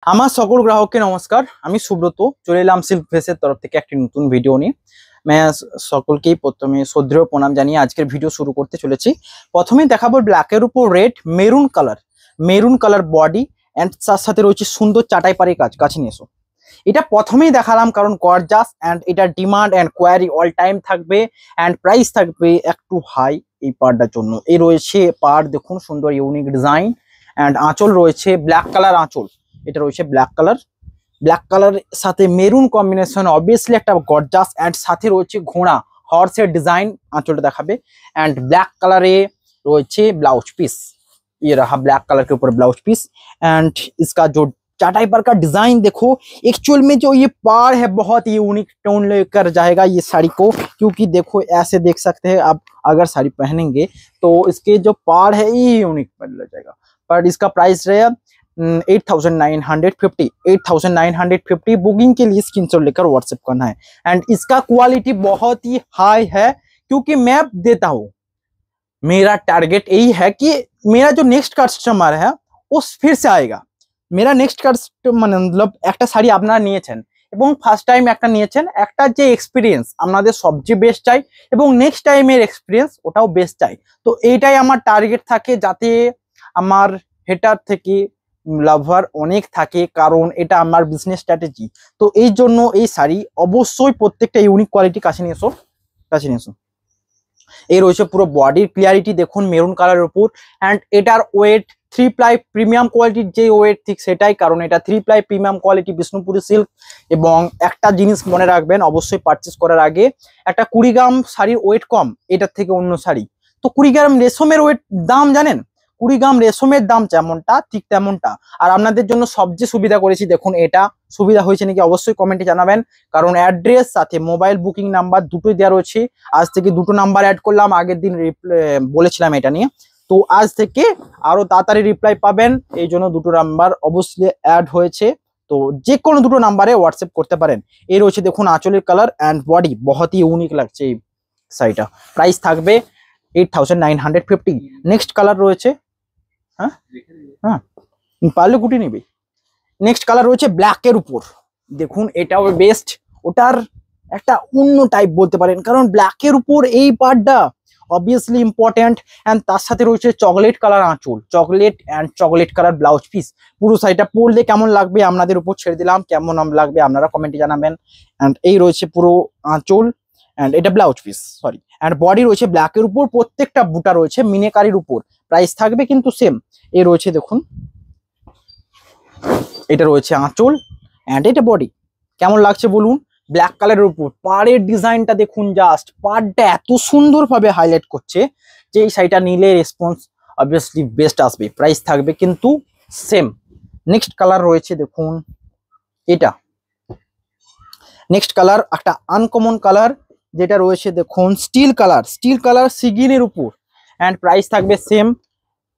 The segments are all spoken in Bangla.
আমার সকল গ্রাহককে নমস্কার। আমি সুব্রত চলে এলাম সিল্ক ফেসের তরফ থেকে একটি নতুন ভিডিও নিয়ে। সকলকেই প্রথমে শ্রদ্ধেয় প্রণাম জানিয়ে আজকের ভিডিও শুরু করতে চলেছি। প্রথমে দেখাবো ব্ল্যাকের উপর red maroon colour body and তার সাথে রয়েছে সুন্দর চাটাই পাড়ি কাজ। কাছে নিয়ে এসো। এটা প্রথমেই দেখালাম কারণ গর্জাস অ্যান্ড এটা demand and query all time থাকবে অ্যান্ড প্রাইস থাকবে একটু হাই এই পাড়টার জন্য। এই রয়েছে পাড়, দেখুন সুন্দর ইউনিক ডিজাইন অ্যান্ড আঁচল রয়েছে ব্ল্যাক কালার আঁচল। এটা রয়েছে ব্ল্যাক কালার সাথে মেরুন কম্বিনেশন, অবভিয়াসলি একটা গর্জাস অ্যান্ড সাথে রয়েছে ঘোড়া হর্সের ডিজাইন আঁচলটা দেখাবে অ্যান্ড ব্ল্যাক कालरे রয়েছে ब्लाउज पीस। ये रहा ब्लैक कलर के ऊपर ब्लाउज पीस एंड इसका जो चाटाई पर का डिजाइन देखो, एक्चुअल में जो ये पाड़ है बहुत ही यूनिक टोन लेकर जाएगा ये साड़ी को, क्योंकि देखो ऐसे देख सकते हैं आप अगर साड़ी पहनेंगे तो इसके जो पाड़ है ये यूनिक बदल जाएगा। पर इसका प्राइस रहेगा 8,950 बुकिंग के लिए स्क्रीनशॉट लेकर व्हाट्सएप करना है एंड इसका क्वालिटी बहुत ही हाई है, क्योंकि मैं देता हूँ, मेरा टारगेट यही है कि मेरा जो नेक्स्ट कस्टमर है वो फिर से आएगा। मेरा नेक्स्ट कस्टमर मतलब একটা শাড়ি আপনারা নিয়েছেন এবং ফার্স্ট টাইম একটা নিয়েছেন, একটা যে এক্সপেরিয়েন্স আপনাদের সবচেয়ে বেস্ট চাই এবং নেক্সট টাইমের এক্সপেরিয়েন্স ওটাও বেস্ট চাই। তো এইটাই আমার টার্গেট থাকে, যাতে আমার হেটার থেকে লাভার অনেক থাকে, কারণ এটা আমার বিজনেস স্ট্র্যাটেজি। তো এই জন্য এই শাড়ি অবশ্যই প্রত্যেকটা ইউনিক কোয়ালিটি। কাছে নিয়ে এসো। এই রয়েছে পুরো বডির ক্লিয়ারিটি দেখুন মেরুন কালারের উপর অ্যান্ড এটার ওয়েট 3 প্লাই প্রিমিয়াম কোয়ালিটির যে ওয়েট ঠিক সেটাই, কারণ এটা 3 ply premium quality Bishnupuri silk. এবং একটা জিনিস মনে রাখবেন অবশ্যই পারচেস করার আগে, একটা 20 গ্রাম শাড়ির ওয়েট কম এটার থেকে অন্য শাড়ি। তো 20 গ্রাম রেশমের ওয়েট দাম জানেন, 20 গ্রাম রেশমের দাম যেমনটা ঠিক তেমনটা। আর আপনাদের জন্য সবচেয়ে সুবিধা করেছি দেখুন, এটা সুবিধা হয়েছে নাকি অবশ্যই কমেন্টে জানাবেন, কারণ অ্যাড্রেস সাথে মোবাইল বুকিং নাম্বার দুটোই দেওয়া রয়েছে। আজ থেকে দুটো নাম্বার অ্যাড করলাম, আগের দিন বলেছিলাম এটা নিয়ে, তো আজ থেকে আরো তাড়াতাড়ি রিপ্লাই পাবেন, এই জন্য দুটো নাম্বার অবশ্যই অ্যাড হয়েছে। তো যে কোনো দুটো নাম্বারে হোয়াটসঅ্যাপ করতে পারেন। এই রয়েছে দেখুন আঁচলের কালার অ্যান্ড বডি, বহুত ही ইউনিক লাগছে এই শাড়িটা। প্রাইস থাকবে 8,950। নেক্সট কালার রয়েছে হ্যাঁ পারলে গুটি নিবি। নেক্সট কালার রয়েছে ব্ল্যাকের উপর, দেখুন এটাও বেস্ট, ওটার একটা অন্য টাইপ বলতে পারেন, কারণ ব্ল্যাকের উপর এই পার্টটা অবভিয়াসলি ইম্পর্টেন্ট অ্যান্ড তার সাথে রয়েছে চকলেট কালার আঁচল, চকলেট কালার ব্লাউজ পিস। পুরো শাড়িটা পরলে কেমন লাগবে আপনাদের উপর ছেড়ে দিলাম, কেমন লাগবে আপনারা কমেন্টে জানাবেন। অ্যান্ড এই রয়েছে পুরো আঁচল অ্যান্ড এটা blouse piece sorry and body রয়েছে ব্ল্যাকের উপর, প্রত্যেকটা বুটা রয়েছে মিনেকারির উপর। প্রাইস থাকবে কিন্তু সেম। এই রয়েছে দেখুন, এটা রয়েছে আঁচল অ্যান্ড এটা বডি। কেমন লাগছে বলুন? ব্ল্যাক কালারের উপর পাড়ের ডিজাইনটা দেখুন, জাস্ট পাড়টা এত সুন্দরভাবে হাইলাইট করছে যে এই শাড়িটা নিলে রেসপন্স অবভিয়াসলি বেস্ট আসবে। প্রাইস থাকবে কিন্তু সেম। নেক্সট কালার রয়েছে দেখুন, এটা নেক্সট কালার একটা আনকমন কালার, যেটা রয়েছে দেখুন স্টিল কালার সিগিনের উপর অ্যান্ড প্রাইস থাকবে সেম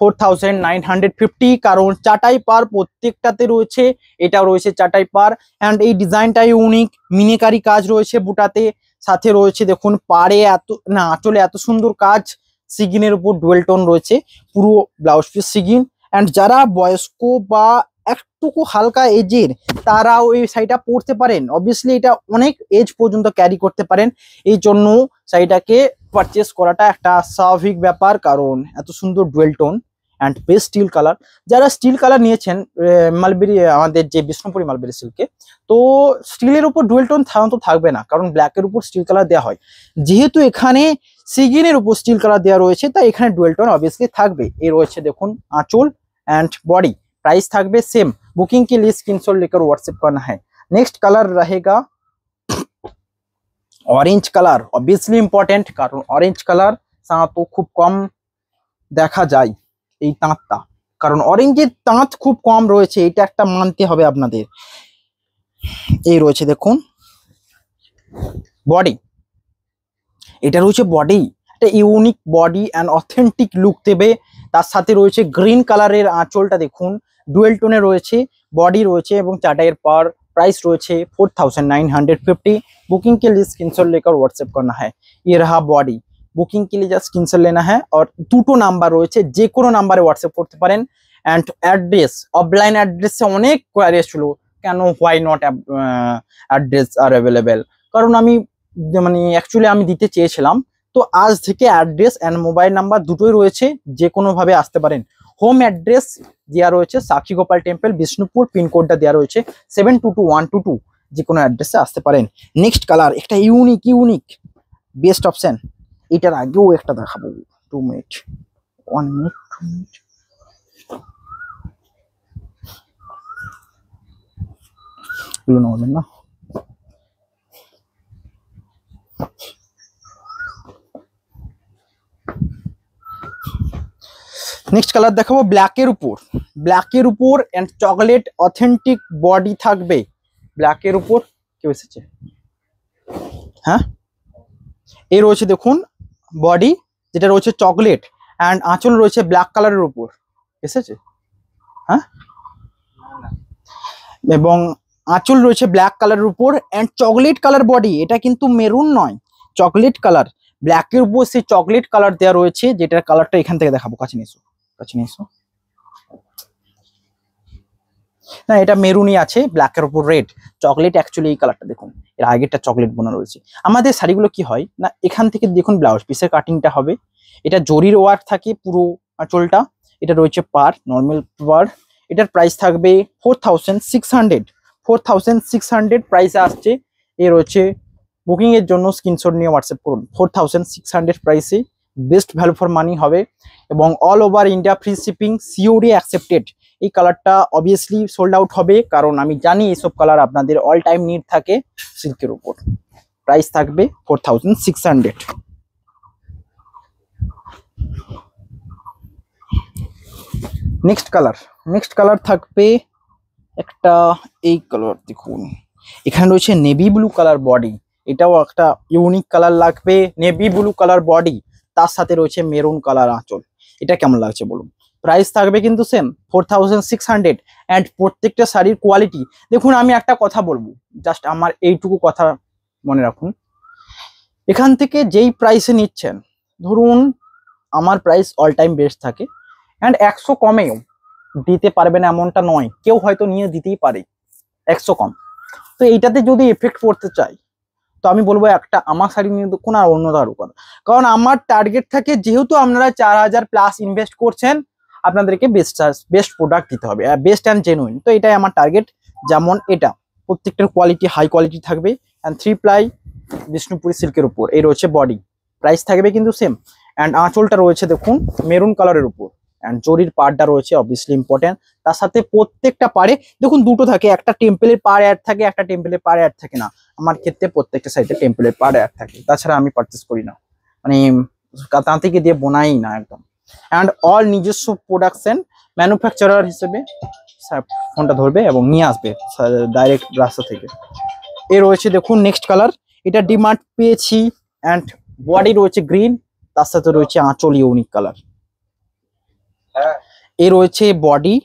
4,950, কারণ চাটাই পার প্রত্যেকটাতে রয়েছে, এটাও রয়েছে চাটাই পার অ্যান্ড এই ডিজাইনটা ইউনিক, মিনিকারি কাজ রয়েছে বুটাতে, সাথে রয়েছে দেখুন পাড়ে আঁচলে এত সুন্দর কাজ, সিগিনের উপর ডুয়েল টোন রয়েছে, পুরো ব্লাউজ পিস সিগিন। অ্যান্ড যারা বয়স্ক বা একটুকু হালকা এজের তারাও এই শাড়িটা পরতে পারেন, অবভিয়াসলি এটা অনেক এজ পর্যন্ত ক্যারি করতে পারেন, এই জন্য শাড়িটাকে পারচেস করাটা একটা স্বাভাবিক ব্যাপার, কারণ এত সুন্দর dual tone and best steel colour. যারা স্টিল কালার নিয়েছেন মালবেরি, আমাদের যে বিষ্ণুপুরি মালবেরি সিল্কে, তো স্টিলের উপর ডুয়েল টোন সাধারণত থাকবে না, কারণ ব্ল্যাকের উপর স্টিল কালার দেওয়া হয়, যেহেতু এখানে সিগিনের উপর স্টিল কালার দেওয়া রয়েছে তাই এখানে ডুয়েল টোন অবভিয়াসলি থাকবে। এই রয়েছে দেখুন आंचल एंड बॉडी, प्राइस থাকবে सेम। बुकिंग के लिए स्क्रीनशॉट लेकर व्हाट्सएप करना है। नेक्स्ट कलर रहेगा ऑरेंज कलर, ऑब्वियसली इम्पोर्टेंट, कारण ऑरेंज कलर तो खूब कम দেখা যায় এই তাঁতটা, কারণ অরেঞ্জের তাঁত খুব কম রয়েছে, এটা একটা মানতে হবে আপনাদের। এই রয়েছে দেখুন বডি, এটা রয়েছে বডি, একটা unique body and authentic look দেবে। তার সাথে রয়েছে গ্রিন কালারের আঁচলটা দেখুন, ডুয়েল টোনে রয়েছে, বডি রয়েছে এবং চাটাইয়ের পার। प्राइस রয়েছে 4,950। बुकिंग के लिए स्क्रीनशॉट लेकर व्हाट्सएप करना है। ये रहा बॉडी, बुकिंग के लिए जस्ट स्क्रीनशॉट लेना है और দুটো নাম্বার রয়েছে, যে কোনো নাম্বারে হোয়াটসঅ্যাপ করতে পারেন। অ্যান্ড অ্যাড্রেস, অফলাইন অ্যাড্রেসে অনেক কোয়ারি ছিল, কেন why not address are available, কারণ আমি মানে অ্যাকচুয়ালি আমি দিতে চেয়েছিলাম। তো আজ থেকে অ্যাড্রেস অ্যান্ড মোবাইল নাম্বার দুটোই রয়েছে, যে কোনোভাবে আসতে পারেন। হোম অ্যাড্রেস দেওয়া রয়েছে সাক্ষী গোপাল টেম্পল বিষ্ণুপুর, পিনকোডটা দেওয়া রয়েছে 722122, যে কোনো অ্যাড্রেসে আসতে পারেন। নেক্সট কালার একটা ইউনিক বেস্ট অপশন, এটার আগেও একটা দেখাবো, 2 মিনিট 1 মিনিট 2 মিনিট। না নেক্সট কালার দেখাবো ব্ল্যাকের উপর এন্ড চকলেট অথেন্টিক বডি থাকবে, ব্ল্যাকের উপর কেউ এসেছে, হ্যাঁ এই রয়েছে দেখুন বডি, যেটা রয়েছে চকলেট অ্যান্ড আঁচল রয়েছে ব্ল্যাক কালারের উপর, এসেছে হ্যাঁ, এবং আঁচল রয়েছে ব্ল্যাক কালারের উপর অ্যান্ড চকলেট কালার বডি, এটা কিন্তু মেরুন নয়, চকলেট কালার, ব্ল্যাকের উপর সেই চকলেট কালার দেওয়া রয়েছে, যেটার কালারটা এখান থেকে দেখাবো, কাছে নিয়ে এসো, না এটা মেরুনই আছে, ব্ল্যাকের উপর রেড, চকলেট অ্যাকচুয়ালি এই কালারটা দেখুন, এর আগেরটা চকলেট বোনা রয়েছে। আমাদের শাড়িগুলো কি হয় না, এখান থেকে দেখুন ব্লাউজ পিসের কাটিংটা হবে, এটা জরির ওয়ার্ক থাকে পুরো আঁচলটা, এটা রয়েছে পার নর্মাল পার, এটার প্রাইস থাকবে 4600 প্রাইসে আসছে। এ রয়েছে বুকিং এর জন্য স্ক্রিনশট নিয়ে হোয়াটসঅ্যাপ করুন, 4600 প্রাইসে বেস্ট ভ্যালু ফর মানি হবে, এবং all over India free shipping, COD accepted. এই কালারটা অবভিয়াসলি সোল্ড আউট হবে, কারণ আমি জানি এইসব কালার আপনাদের অল টাইম নিড থাকে সিল্কের উপর। প্রাইস থাকবে 4600। নেক্সট কালার থাকবে একটা এই কালার দেখুন, এখানে রয়েছে নেভি ব্লু কালার বডি, এটাও একটা ইউনিক কালার লাগবে, নেভি ব্লু কালার বডি, তার সাথে রয়েছে মেরুন কালার আঁচল, এটা কেমন লাগছে বলুন। প্রাইস থাকবে কিন্তু সেম 4600 অ্যান্ড প্রত্যেকটা শাড়ির কোয়ালিটি দেখুন। আমি একটা কথা বলবো, জাস্ট আমার এইটুকু কথা মনে রাখুন, এখান থেকে যেই প্রাইসে নিচ্ছেন, ধরুন আমার প্রাইস অল টাইম বেস্ট থাকে অ্যান্ড 100 কমেও দিতে পারবেন এমনটা নয়, কেউ হয়তো নিয়ে দিতেই পারে 100 কম, তো এইটাতে যদি এফেক্ট পড়তে চাই তো আমি বলবো একটা আমার শাড়ি নিয়ে দেখুন আর অন্য কারো কথা, কারণ আমার টার্গেট থাকে যেহেতু আপনারা 4000 প্লাস ইনভেস্ট করছেন, আপনাদেরকে বেস্ট প্রোডাক্ট দিতে হবে, বেস্ট অ্যান্ড জেনুইন, তো এটাই আমার টার্গেট। যেমন এটা প্রত্যেকটার কোয়ালিটি হাই কোয়ালিটি থাকবে অ্যান্ড 3 প্লাই বিষ্ণুপুরি সিল্কের উপর, এই রয়েছে বডি, প্রাইস থাকবে কিন্তু সেম, অ্যান্ড আঁচলটা রয়েছে দেখুন মেরুন কালারের উপর, অ্যান্ড জরির পাড়টা রয়েছে অবভিয়াসলি ইম্পর্টেন্ট, তার সাথে প্রত্যেকটা পাড়ে দেখুন দুটো থাকে, একটা টেম্পলের পাড় অ্যাড থাকে, একটা টেম্পলের পাড় অ্যাড থাকে না, আমার ক্ষেত্রে প্রত্যেকটা সাইডে টেম্পলের পাড় অ্যাড থাকে, তাছাড়া আমি পারচেস করি না, মানে তা থেকে দিয়ে বোনাই না একদম। অ্যান্ড অল নিজস্ব প্রোডাকশন, ম্যানুফ্যাকচারার হিসেবে ফোনটা ধরবে এবং নিয়ে আসবে ডাইরেক্ট রাস্তা থেকে। এ রয়েছে দেখুন নেক্সট কালার, এটা ডিমান্ড পেয়েছি, অ্যান্ড বডি রয়েছে গ্রিন, তার সাথে রয়েছে আঁচল ইউনিক কালার, এ রয়েছে বডি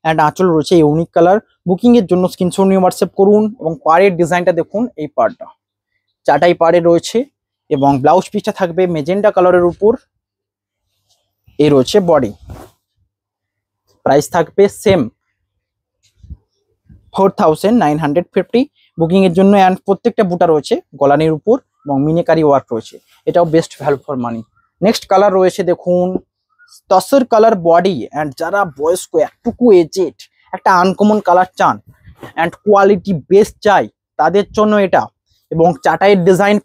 অ্যান্ড আঁচল রয়েছে ইউনিক কালার। বুকিং এর জন্য স্ক্রিনশট নিয়ে হোয়াটসঅ্যাপ করুন, এবং পাড়ের ডিজাইনটা দেখুন, এই পাড়টা চাটাই পাড়ে রয়েছে, এবং ব্লাউজ পিসটা থাকবে মেজেন্টা কালারের উপর, এ রয়েছে বডি, প্রাইস থাকবে সেম 4950 বুকিং এর জন্য, অ্যান্ড প্রত্যেকটা বুটা রয়েছে গলানির উপর এবং মিনিকারি ওয়ার্ক রয়েছে, এটাও best value for money. Next colour রয়েছে দেখুন তসর কালার বডি, অ্যান্ড যারা বয়স্ক একটুকু এজেড একটা আনকমন কালার চান অ্যান্ড কোয়ালিটি বেস্ট চাই তাদের জন্য এটা, এবং চাটাই ডিজাইন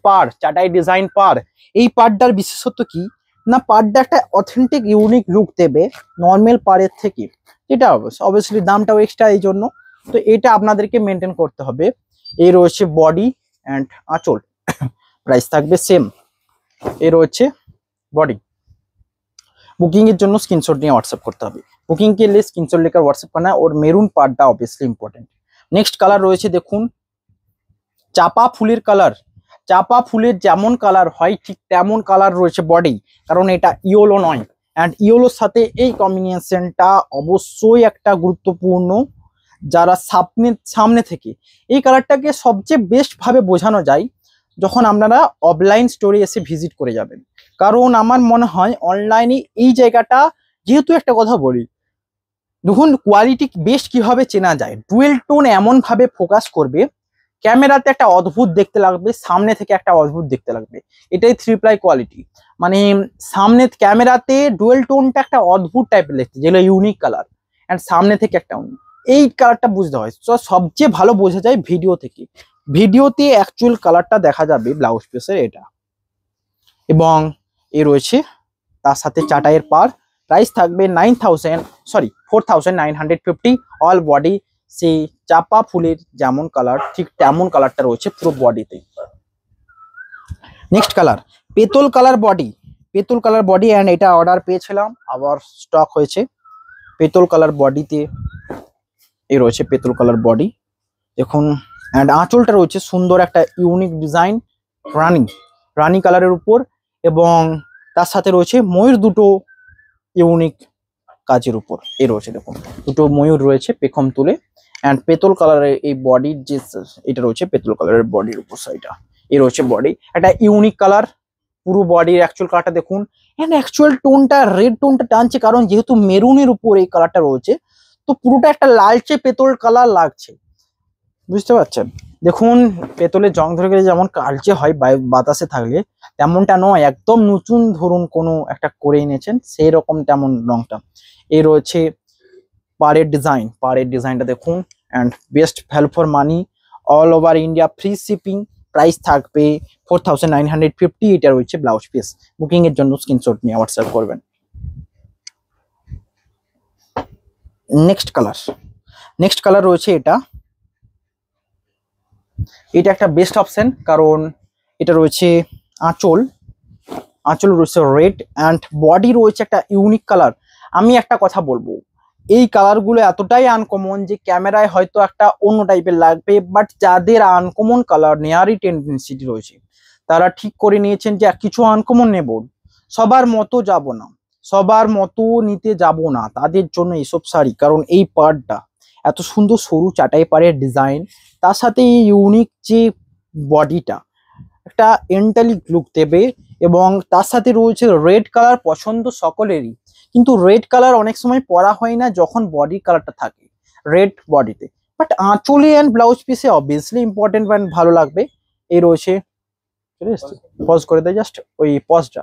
পার, এই পাড়টার বিশেষত্ব কি না, পাড়টা একটা অথেন্টিক ইউনিক লুক দেবে নর্মাল পাড়ের থেকে, যেটা অবভিয়াসলি দামটাও এক্সট্রা এই জন্য, তো এটা আপনাদেরকে মেনটেন করতে হবে। এই রয়েছে বডি অ্যান্ড আঁচল, প্রাইস থাকবে সেম, এই রয়েছে বডি। বুকিং এর জন্য স্ক্রিনশট নিয়ে হোয়াটসঅ্যাপ করতে হবে, বুকিং के लिए স্ক্রিনশট लेकर হোয়াটসঅ্যাপ करना है, और মেরুন পার্টটা অবভিয়াসলি ইম্পর্টেন্ট। নেক্সট কালার রয়েছে দেখুন চাপা ফুলের কালার, চাপা ফুলের যেমন কালার হয় ঠিক তেমন কালার রয়েছে বডি, কারণ এটা ইয়েলো নয়, অ্যান্ড ইয়েলোর সাথে এই কম্বিনেশনটা অবশ্যই একটা গুরুত্বপূর্ণ, যারা সামনে থেকে এই কালারটাকে সবচেয়ে বেস্ট ভাবে বোঝানো যায় যখন আপনারা অফলাইন স্টোরে এসে ভিজিট করে যাবেন, কারণ আমার মনে হয় অনলাইনে এই জায়গাটা, যেহেতু একটা কথা বলি দেখুন কোয়ালিটি বেস্ট কিভাবে চেনা যায়, ডুয়েল টোন এমন ভাবে ফোকাস করবে ক্যামেরাতে একটা অদ্ভুত দেখতে লাগবে, সামনে থেকে একটা অদ্ভুত দেখতে লাগবে। এটাই 3 প্লাই কোয়ালিটি, মানে সামনে ক্যামেরাতে ডুয়েল টোনটা একটা অদ্ভুত টাইপের দেখতে, যেগুলো ইউনিক কালার, অ্যান্ড সামনে থেকে একটা এই কালারটা বুঝতে হয়। তো সবচেয়ে ভালো বোঝা যায় ভিডিও থেকে, ভিডিওতে অ্যাকচুয়াল কালারটা দেখা যাবে ব্লাউজ পিসের এটা। এবং এ রয়েছে তার সাথে চাটাইয়ের পার, প্রাইস থাকবে 4950 অল বডি সেই চাপা ফুলের যেমন কালার ঠিক তেমন কালারটা রয়েছে পুরো বডিতে। নেক্সট কালার পেতল কালার বডি, পেতল কালার বডি, অ্যান্ড এটা অর্ডার পেয়েছিলাম আবার স্টক হয়েছে। পেতল কালার বডিতে এই রয়েছে পেতল কালার বডি দেখুন, অ্যান্ড আঁচলটা রয়েছে সুন্দর একটা ইউনিক ডিজাইন রানি কালারের উপর, এবং তার সাথে রয়েছে ময়ূর দুটো ইউনিক কাজের উপর। এই রয়েছে দেখুন দুটো ময়ূর রয়েছে পেখম তুলে, অ্যান্ড পেতল কালারের এই বডির যে এটা রয়েছে পেতল কালারের বডির উপর সাইডটা এই রয়েছে বডি, একটা ইউনিক কালার। পুরো বডির অ্যাকচুয়াল কালারটা দেখুন, অ্যান্ড অ্যাকচুয়াল টোনটা রেড টোনটা টানছে, কারণ যেহেতু মেরুনের উপর এই কালারটা রয়েছে তো পুরোটা একটা লালচে পেতল কালার লাগছে, বুঝতে পারছেন। দেখুন পেতলের জং ধরে গেলে যেমন কালচে হয় বাতাসে থাকলে, তেমনটা নয়, একদম নতুন ধরুন কোনো একটা করে এনেছেন সেই রকম তেমন রংটা। এই রয়েছে পাড়ের ডিজাইনটা দেখুন, and best value for money, all over India free shipping, price থাকবে 4950। এটা রয়েছে ব্লাউজ পিস। বুকিং এর জন্য স্ক্রিনশট নিয়ে হোয়াটসঅ্যাপ করবেন। নেক্সট কালার রয়েছে এটা একটা বেস্ট অপশন, কারণ এটা রয়েছে আঁচল রয়েছে রেড, অ্যান্ড বডি রয়েছে একটা ইউনিক কালার। আমি একটা কথা বলবো, এই কালারগুলো এতটাই আনকমন যে ক্যামেরায় হয়তো একটা অন্য টাইপের লাগবে, বাট যাদের আনকমন কালার নেয়ারই টেন্ডেন্সিটি রয়েছে তারা ঠিক করে নিয়েছেন যে কিছু আনকমন নেব, সবার মতো নিতে যাব না, তাদের জন্য এইসব শাড়ি। কারণ এই পাড়টা এত সুন্দর সরু চাটাই পাড়ের ডিজাইন, তার সাথে এই ইউনিক যে বডিটা একটা এন্টালিক লুক দেবে, এবং তার সাথে রয়েছে রেড কালার পছন্দ সকলেরই, কিন্তু রেড কালার অনেক সময় পরা হয় না যখন বডি কালারটা থাকে রেড বডিতে, বাট আঁচলে অ্যান্ড ব্লাউজ পিসে অবভিয়াসলি ইম্পর্টেন্ট অ্যান্ড ভালো লাগবে। এই রয়েছে, পজ করে দেয় জাস্ট ওই পজটা।